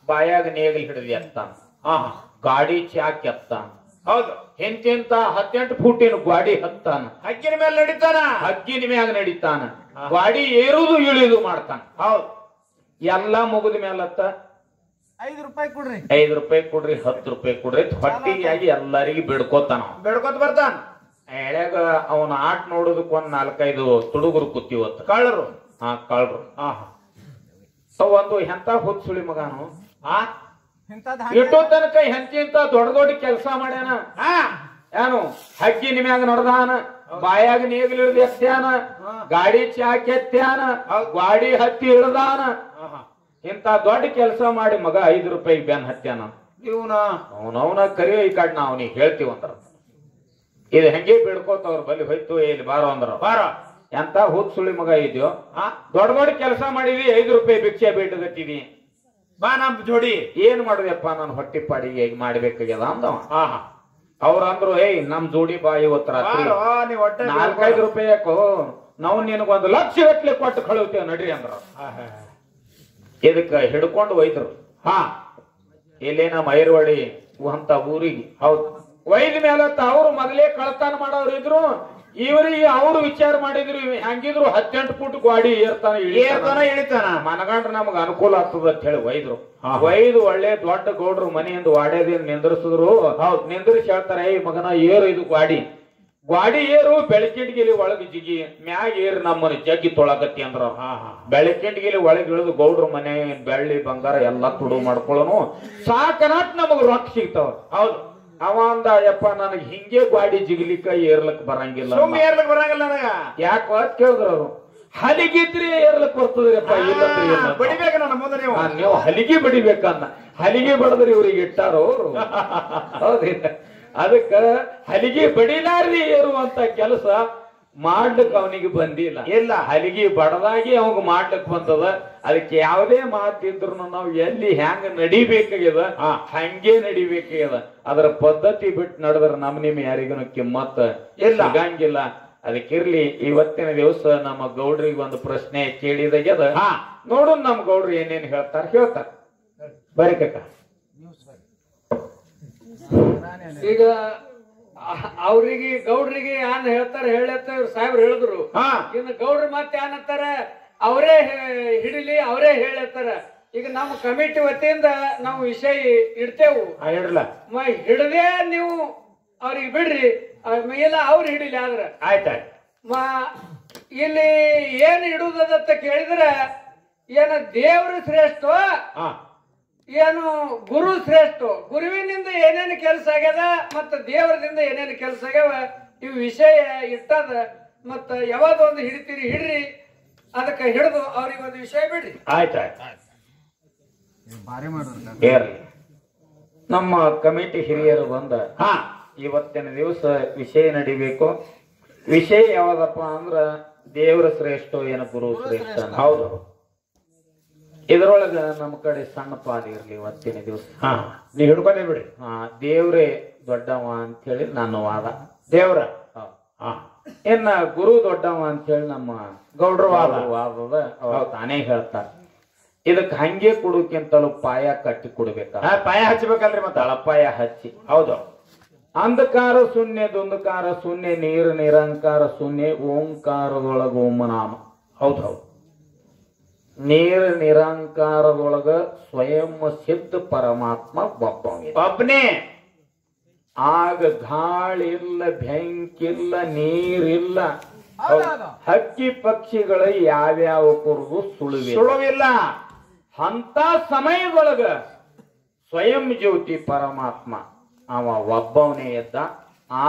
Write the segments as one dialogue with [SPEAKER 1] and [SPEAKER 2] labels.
[SPEAKER 1] ಬಾಯಾಗ ನೇಗಿಲ್ ಹಿಡಿದು ಎತ್ತಾನ. ಗಾಡಿ ಚಾಕ್ ಎತ್ತಾನ. ಹೌದು, ಎಂತೆಂತ 18 ಫೂಟಿನ ಗಾಡಿ ಹತ್ತಾನ. ಹಗ್ಗಿನ ಮೇಲೆ ನಡೀತಾನ. ಹಗ್ಗಿನ ಮ್ಯಾಗ ನಡೀತಾನ. ಗಾಡಿ ಏರುದು ಇಳಿದು ಮಾಡ್ತಾನ. ಹೌದು, ಎಲ್ಲಾ ಮುಗಿದ ಮೇಲತ್ತ
[SPEAKER 2] 5 ರೂಪಾಯಿ ಕೊಡ್ರಿ,
[SPEAKER 1] 5 ರೂಪಾಯಿ ಕೊಡ್ರಿ, 10 ರೂಪಾಯಿ ಕೊಡ್ರಿ ಹೊಟ್ಟಿಗಾಗಿ ಎಲ್ಲರಿಗೂ ಬಿಡ್ಕೋತಾನ. ಬಿಡ್ಕೋತ ಬರ್ತಾನ. ಎಳ್ಯಾಗ ಅವನ ಆಟ ನೋಡೋದಕ್ 4-5 ತುಡುಗರು ಕೂತಿವತ್ತ. ಕಳ್ಳರು. ಕಳ್ಳರು. ಒಂದು ಎಂತ ಹುಚ್ಚುಳಿ ಮಗಾನು ಇಟ್ಟೋ ತನಕ ಎಂತಿಂತ ದೊಡ್ಡ ದೊಡ್ಡ ಕೆಲಸ ಮಾಡ್ಯಾನ. ಏನು ಹಗ್ಗಿನ ಮ್ಯಾಗ ನಡ್ದಾನ, ಬಾಯಾಗ ನೇಗಿಲು ಹಿಡಿದು ಎತ್ತಾನ, ಗಾಡಿ ಚಾಕ್ ಎತ್ತಾನ, ಗಾಡಿ ಹತ್ತಿ ಇಳ್ದಾನ. ಇಂತ ದೊಡ್ಡ ಕೆಲಸ ಮಾಡಿ ಮಗ 5 ರೂಪಾಯಿ ಬ್ಯಾನ್ ಹತ್ಯಾನ. ಅವನವನ ಕರಿಯೋ ಈ ಕಾಡ್ ನಾವ್ ನೀ ಹೇಳ್ತೀವಂದ್ರ ಇದು ಹೆಂಗೆ ಬಿಡ್ಕೋತವ್ರ ಬಲಿ ಹೋಯ್ತು. ಇಲ್ಲಿ ಬಾರೋ ಅಂದ್ರ ಬಾರ. ಎಂತ ಹುಚ್ಚ ಸುಳಿ ಮಗ ಇದೆಯೋ, ದೊಡ್ಡ ದೊಡ್ಡ ಕೆಲಸ ಮಾಡಿವಿ, 5 ರೂಪಾಯಿ ಭಿಕ್ಷೆ ಬೇಟಗತ್ತಿವಿ, ಬಾ ನಮ್ ಜೋಡಿ ಏನ್ ಮಾಡುದಪ್ಪ ನಾನು ಹೊಟ್ಟಿ ಪಾಡಿಗೆ ಹೇಗ್ ಮಾಡ್ಬೇಕಾಗ್ಯದ ಅಂದವ. ಅವ್ರ ಅಂದ್ರು ಏಯ್ ನಮ್ ಜೋಡಿ ಬಾ ಇವತ್ತು ರಾತ್ರಿ 4-5 ರೂಪಾಯಿ ಯಾಕೋ ನಾವು ನಿನಗೊಂದು 1,00,000 ಗಟ್ಲೆ ಕೊಟ್ಟು ಕಳುತ್ತೇವೆ ನಡ್ರಿ ಅಂದ್ರ. ಇದಕ್ಕ ಹಿಡ್ಕೊಂಡು ಒಯ್ದ್ರು. ಇಲ್ಲಿ ನಮ್ಮ ಐರ್ವಾಡಿ ಅಂತ ಊರಿಗೆ. ಹೌದು, ಒಯ್ದ ಮೇಲತ್ತ ಅವ್ರು ಮೊದಲೇ ಕಳ್ತನ ಮಾಡೋರು ಇದ್ರು. ಇವರಿಗೆ ಅವ್ರು ವಿಚಾರ ಮಾಡಿದ್ರು ಹೆಂಗಿದ್ರು 18 ಫೂಟ್ ಗಾಡಿ ಇಳಿತಾನ ಮನಗಂಡ್ರ ನಮಗ ಅನುಕೂಲ ಆಗ್ತದ ಅಂತ ಹೇಳಿ ಒಯ್ದ್ರು. ಒಯ್ದು ಒಳ್ಳೆ ದೊಡ್ಡ ಗೌಡ್ರು ಮನೆಯಿಂದ ವಾಡ್ಯದಿಂದ ನಿಂದ್ರಿಸಿದ್ರು. ಹೌದ್, ನಿಂದ್ರಿಸಿ ಹೇಳ್ತಾರ ಏ ಮಗನ ಏರು ಇದು ಗಾಡಿ ಏರು, ಬೆಳಕಿಂಡ್ಗಿಲಿ ಒಳಗ್ ಜಿಗಿ ಮ್ಯಾಗ ಏರು ನಮ್ಮನೆ ಜಗ್ಗಿ ತೊಳಗತ್ತಿ ಅಂದ್ರ. ಬೆಳಕಿಂಡ್ಗಿಲಿ ಒಳಗ್ ಇಳಿದು ಗೌಡ್ರು ಮನೆ ಬೆಳ್ಳಿ ಬಂಗಾರ ಎಲ್ಲಾ ತುಡು ಮಾಡ್ಕೊಳ್ಳೋನು ಸಾಕನಾಟ್ ನಮಗ್ ರೊಕ್ಕ ಸಿಗ್ತಾವ. ಹೌದು, ಅವ ಅಂದ ಯಪ್ಪ ನನಗ್ ಹಿಂಗೆ ಗಾಡಿ ಜಿಗ್ಲಿಕ್ಕ ಏರ್ಲಕ್ ಬರಂಗಿಲ್ಲ. ಏರ್ಲಕ್ ಬರಂಗಿಲ್ಲ ನನಗ ಯಾಕ ಅಂತ ಕೇಳಿದ್ರು ಅವ್ರು. ಹಲಿಗಿದ್ರಿ ಏರ್ಲಕ್ ಬರ್ತದ್ರಿಪ್ಪ, ಇಲ್ಲಂದ್ರಿ ಬಡಿಬೇಕ ನನ್ನ ಮುಂದೆ ನೀವು ಹಲಿಗೆ ಬಡಿಬೇಕನ್ನ. ಹಲಿಗೆ ಬಡದ್ರಿ ಇವ್ರಿಗೆ ಇಟ್ಟಾರೋ ಅವ್ರು. ಹೌದಿಲ್ಲ, ಅದಕ್ಕ ಹಲಿಗೆ ಬಡಿಲಾರ್ದಿ ಏರುವಂತ ಕೆಲಸ ಮಾಡ್ಲಿಕ್ ಅವನಿಗೆ ಬಂದಿಲ್ಲ. ಇಲ್ಲ, ಹಲಿಗೆ ಬಡದಾಗಿ ಅವಾಗ ಮಾಡ್ಲಿಕ್ ಬಂದದ. ಅದಕ್ಕೆ ಯಾವುದೇ ಮಾತಿದ್ರು ನಾವು ಎಲ್ಲಿ ಹೆಂಗ ನಡಿಬೇಕಾಗ್ಯದ ಹಂಗೆ ನಡಿಬೇಕಾಗ್ಯದ. ಅದರ ಪದ್ಧತಿ ಬಿಟ್ಟು ನಡೆದ್ರ ನಿಮ್ ಯಾರಿಗೂ ಕಿಮ್ಮತ್ ಇಲ್ಲ, ಸಿಗಂಗಿಲ್ಲ. ಅದಕ್ಕಿರ್ಲಿ ಇವತ್ತಿನ ದಿವಸ ನಮ್ಮ ಗೌಡ್ರಿಗೆ ಒಂದು ಪ್ರಶ್ನೆ ಕೇಳಿದಾಗ್ಯದ. ನೋಡು ನಮ್ ಗೌಡ್ರು ಏನೇನ್ ಹೇಳ್ತಾರ ಬರೀ ಕಕ್ಕ.
[SPEAKER 2] ಈಗ ಅವ್ರಿಗೆ ಗೌಡ್ರಿಗೆ ಏನ್ ಹೇಳ್ತಾರೆ ಹೇಳತ್ತ ಸಾಹೇಬ್ರು ಹೇಳಿದ್ರು. ಇನ್ನು ಗೌಡ್ರು ಮತ್ತೆ ಏನಂತಾರ ಅವರೇ ಹಿಡಿಲಿ ಅವರೇ ಹೇಳತ್ತಾರ. ಈಗ ನಮ್ಮ ಕಮಿಟಿ ವತಿಯಿಂದ ನಾವು ವಿಷಯ ಇಡ್ತೇವು. ಹಿಡದೆ ನೀವು ಅವ್ರಿಗೆ ಬಿಡ್ರಿ, ಇಲ್ಲ ಅವ್ರು ಹಿಡಿಲಿ. ಆದ್ರ
[SPEAKER 1] ಆಯ್ತಾಯ್ತು.
[SPEAKER 2] ಇಲ್ಲಿ ಏನ್ ಇಡುದತ್ತ ಕೇಳಿದ್ರೆ ಏನ ದೇವ್ರು ಶ್ರೇಷ್ಠ ಏನು ಗುರು ಶ್ರೇಷ್ಠ. ಗುರುವಿನಿಂದ ಏನೇನು ಕೆಲಸ ಆಗ್ಯದ ಮತ್ತ ದೇವರದಿಂದ ಏನೇನು ಕೆಲಸ ಆಗ್ಯಾವ ಇವು ವಿಷಯ ಇಟ್ಟದ. ಮತ್ತ ಯಾವಾಗ ಒಂದು ಹಿಡಿತೀರಿ ಹಿಡ್ರಿ, ಅದಕ್ಕೆ ಹಿಡಿದು ಅವ್ರಿಗೆ ಒಂದು ವಿಷಯ ಬಿಡ್ರಿ.
[SPEAKER 1] ಆಯ್ತಾಯ್ತು. ನಮ್ಮ ಕಮಿಟಿ ಹಿರಿಯರು ಬಂದ ಇವತ್ತಿನ ದಿವಸ ವಿಷಯ ನಡಿಬೇಕು. ವಿಷಯ ಯಾವ್ದಪ್ಪ ಅಂದ್ರ ದೇವರ ಶ್ರೇಷ್ಠ ಏನು ಗುರು ಶ್ರೇಷ್ಠ. ಹೌದು, ಇದರೊಳಗ ನಮ್ಮ ಕಡೆ ಸಣ್ಣ ಪಾಲು ಇರ್ಲಿ ಇವತ್ತಿನ ದಿವಸ. ನೀವ್ ಹಿಡ್ಕೊಂಡೇ ಬಿಡಿ. ದೇವ್ರೇ ದೊಡ್ಡವ ಅಂತ ಹೇಳಿ ನನ್ನ ವಾದ. ದೇವ್ರ ಇನ್ನ ಗುರು ದೊಡ್ಡವ ಅಂತ ಹೇಳಿ ನಮ್ಮ ಗೌಡ್ರ ವಾದದ ತಾನೇ ಹೇಳ್ತಾರ. ಇದಕ್ ಹಂಗೆ ಕೊಡೋಕ್ಕಿಂತಲೂ ಪಾಯ ಕಟ್ಟಿ ಕೊಡ್ಬೇಕ. ಪಾಯ ಹಚ್ಚಬೇಕಲ್ರಿ, ಮತ್ತೆ ತಳಪಾಯ ಹಚ್ಚಿ. ಹೌದು, ಅಂಧಕಾರ ಶೂನ್ಯ ದುಂಧಕಾರ ಶೂನ್ಯ ನೀರು ನಿರಂಕಾರ ಶೂನ್ಯ ಓಂಕಾರದೊಳಗ ಓಂ ನಾಮ. ಹೌದು ಹೌದು, ನೀರು ನಿರಂಕಾರದೊಳಗ ಸ್ವಯಂ ಸಿದ್ಧ ಪರಮಾತ್ಮ ಒಬ್ಬನೇ. ಆಗ ಗಾಳಿಲ್ಲ, ಬೆಂಕಿಲ್ಲ, ನೀರಿಲ್ಲ, ಹಕ್ಕಿ ಪಕ್ಷಿಗಳ ಯಾವ್ಯಾವ ಕುರಿದು ಸುಳುವಿಲ್ಲ. ಅಂತ ಸಮಯದೊಳಗ ಸ್ವಯಂ ಜ್ಯೋತಿ ಪರಮಾತ್ಮ ಅವ ಒಬ್ಬವನೇ ಇದ್ದ.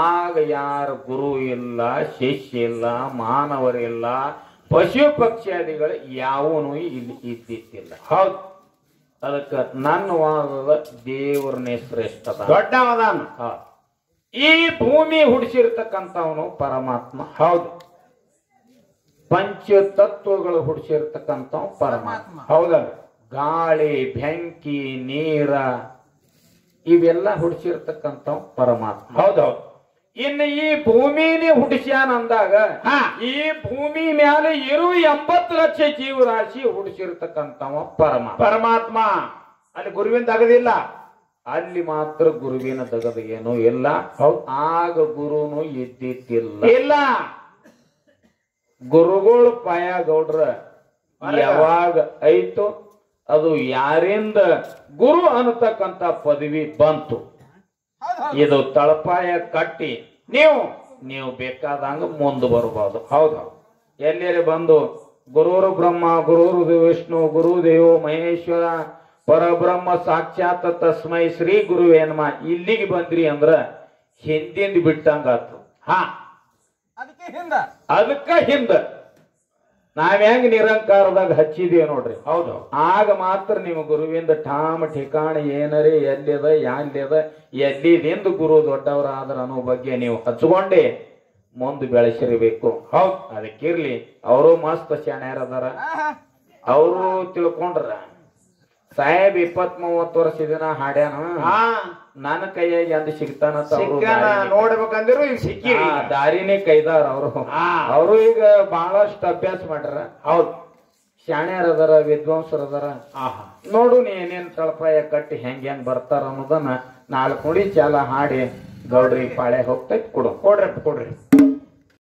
[SPEAKER 1] ಆಗ ಯಾರು ಗುರು ಇಲ್ಲ, ಶಿಷ್ಯ ಇಲ್ಲ, ಮಾನವರಿಲ್ಲ, ಪಶು ಪಕ್ಷಾದಿಗಳು ಯಾವನು ಇಲ್ಲಿ ಇದ್ದಿತ್ತಿಲ್ಲ. ಹೌದು, ಅದಕ್ಕ ನನ್ನ ವಾದದ ದೇವರನ್ನೇ ಶ್ರೇಷ್ಠ ದೊಡ್ಡವದಾನ. ಈ ಭೂಮಿ ಹುಡಿಸಿರ್ತಕ್ಕಂಥವನು ಪರಮಾತ್ಮ. ಹೌದು, ಪಂಚ ತತ್ವಗಳು ಹುಡಿಸಿರ್ತಕ್ಕಂಥವ್ ಪರಮಾತ್ಮ. ಹೌದಲ್ಲ, ಗಾಳಿ, ಬೆಂಕಿ, ನೀರ ಇವೆಲ್ಲ ಹುಡಿಸಿರ್ತಕ್ಕಂಥವ್ ಪರಮಾತ್ಮ. ಹೌದೌದು. ಇನ್ನು ಈ ಭೂಮಿನೇ ಹುಡಿಸ್ಯಾನ ಅಂದಾಗ ಈ ಭೂಮಿ ಮ್ಯಾಲೆ ಇರು 80 ಲಕ್ಷ ಜೀವರಾಶಿ ಹುಡಿಸಿರ್ತಕ್ಕಂಥವ ಪರಮಾತ್ಮ.
[SPEAKER 3] ಅಲ್ಲಿ ಗುರುವಿನ ತಗದಿಲ್ಲ.
[SPEAKER 1] ಅಲ್ಲಿ ಮಾತ್ರ ಗುರುವಿನ ತಗದ ಏನೂ ಇಲ್ಲ. ಆಗ ಗುರುನು ಇದ್ದಿದ್ದಿಲ್ಲ.
[SPEAKER 3] ಇಲ್ಲ.
[SPEAKER 1] ಗುರುಗಳು ಪಾಯ ಗೌಡ್ರ ಯಾವಾಗ ಐತು ಅದು ಯಾರಿಂದ ಗುರು ಅನ್ನತಕ್ಕಂತ ಪದವಿ ಬಂತು. ಇದು ತಳಪಾಯ ಕಟ್ಟಿ ನೀವು ಬೇಕಾದಂಗ ಮುಂದೆ ಬರ್ಬೋದು.
[SPEAKER 3] ಹೌದು.
[SPEAKER 1] ಎಲ್ಲೇ ಬಂದು ಗುರುರು ಬ್ರಹ್ಮ ಗುರುರು ವಿಷ್ಣು ಗುರುದೇವೋ ಮಹೇಶ್ವರ ಪರಬ್ರಹ್ಮ ಸಾಕ್ಷಾತ್ ತಸ್ಮೈ ಶ್ರೀ ಗುರುವೇನ್ಮ ಇಲ್ಲಿಗೆ ಬಂದ್ರಿ ಅಂದ್ರ ಹಿಂದಿಂದ ಬಿಟ್ಟಂಗಾತು.
[SPEAKER 3] ಹಾ,
[SPEAKER 1] ಅದಕ್ಕ ಹಿಂದ ನಾವ್ ಹೆಂಗ್ ನಿರಂಕಾರದಾಗ ಹಚ್ಚಿದೀವಿ ನೋಡ್ರಿ.
[SPEAKER 3] ಹೌದು.
[SPEAKER 1] ಆಗ ಮಾತ್ರ ನಿಮ್ಮ ಗುರುವಿಂದ ಠಾಮ ಠಿಕಾಣ ಏನರೇ ಎಲ್ಲಿದ ಯಾನ್ಲಿದ ಎಲ್ಲಿದಿಂದ ಗುರು ದೊಡ್ಡವರ ಆದ್ರ ಅನ್ನೋ ಬಗ್ಗೆ ನೀವು ಹಚ್ಕೊಂಡೆ ಮುಂದೆ ಬೆಳೆಸಿರ್ಬೇಕು.
[SPEAKER 3] ಹೌದು.
[SPEAKER 1] ಅದಕ್ಕಿರ್ಲಿ ಅವರು ಮಸ್ತ್ ಶಾಣ್ಯಾರದಾರ. ಅವರು ತಿಳ್ಕೊಂಡ್ರ ಸಾಹೇಬ್ 20-30 ವರ್ಷ ದಿನ ಹಾಡ್ಯಾನ ನನ್ನ ಕೈಯಾಗಿ ಅಂದ್ ಸಿಗ್ತಾನಂತ
[SPEAKER 3] ನೋಡ್ಬೇಕಂದಿರು ಈಗ ಸಿಕ್ಕಿ
[SPEAKER 1] ದಾರಿನೇ ಕೈದಾರ ಅವರು ಈಗ ಬಹಳಷ್ಟು ಅಭ್ಯಾಸ ಮಾಡ್ಯಾರ.
[SPEAKER 3] ಹೌದು.
[SPEAKER 1] ಶಾಣ್ಯಾರದಾರ ವಿದ್ವಾಂಸರದಾರ. ನೋಡು ಏನೇನ್ ತಳಪಾಯ ಕಟ್ಟಿ ಹೆಂಗ್ ಬರ್ತಾರ ಅನ್ನೋದನ್ನ 4 ನುಡಿ ಚಾಲ ಹಾಡಿ ಗೌಡ್ರಿ ಪಾಳೆ ಹೋಗ್ತೈತಿ. ಕೊಡ್ರಿ.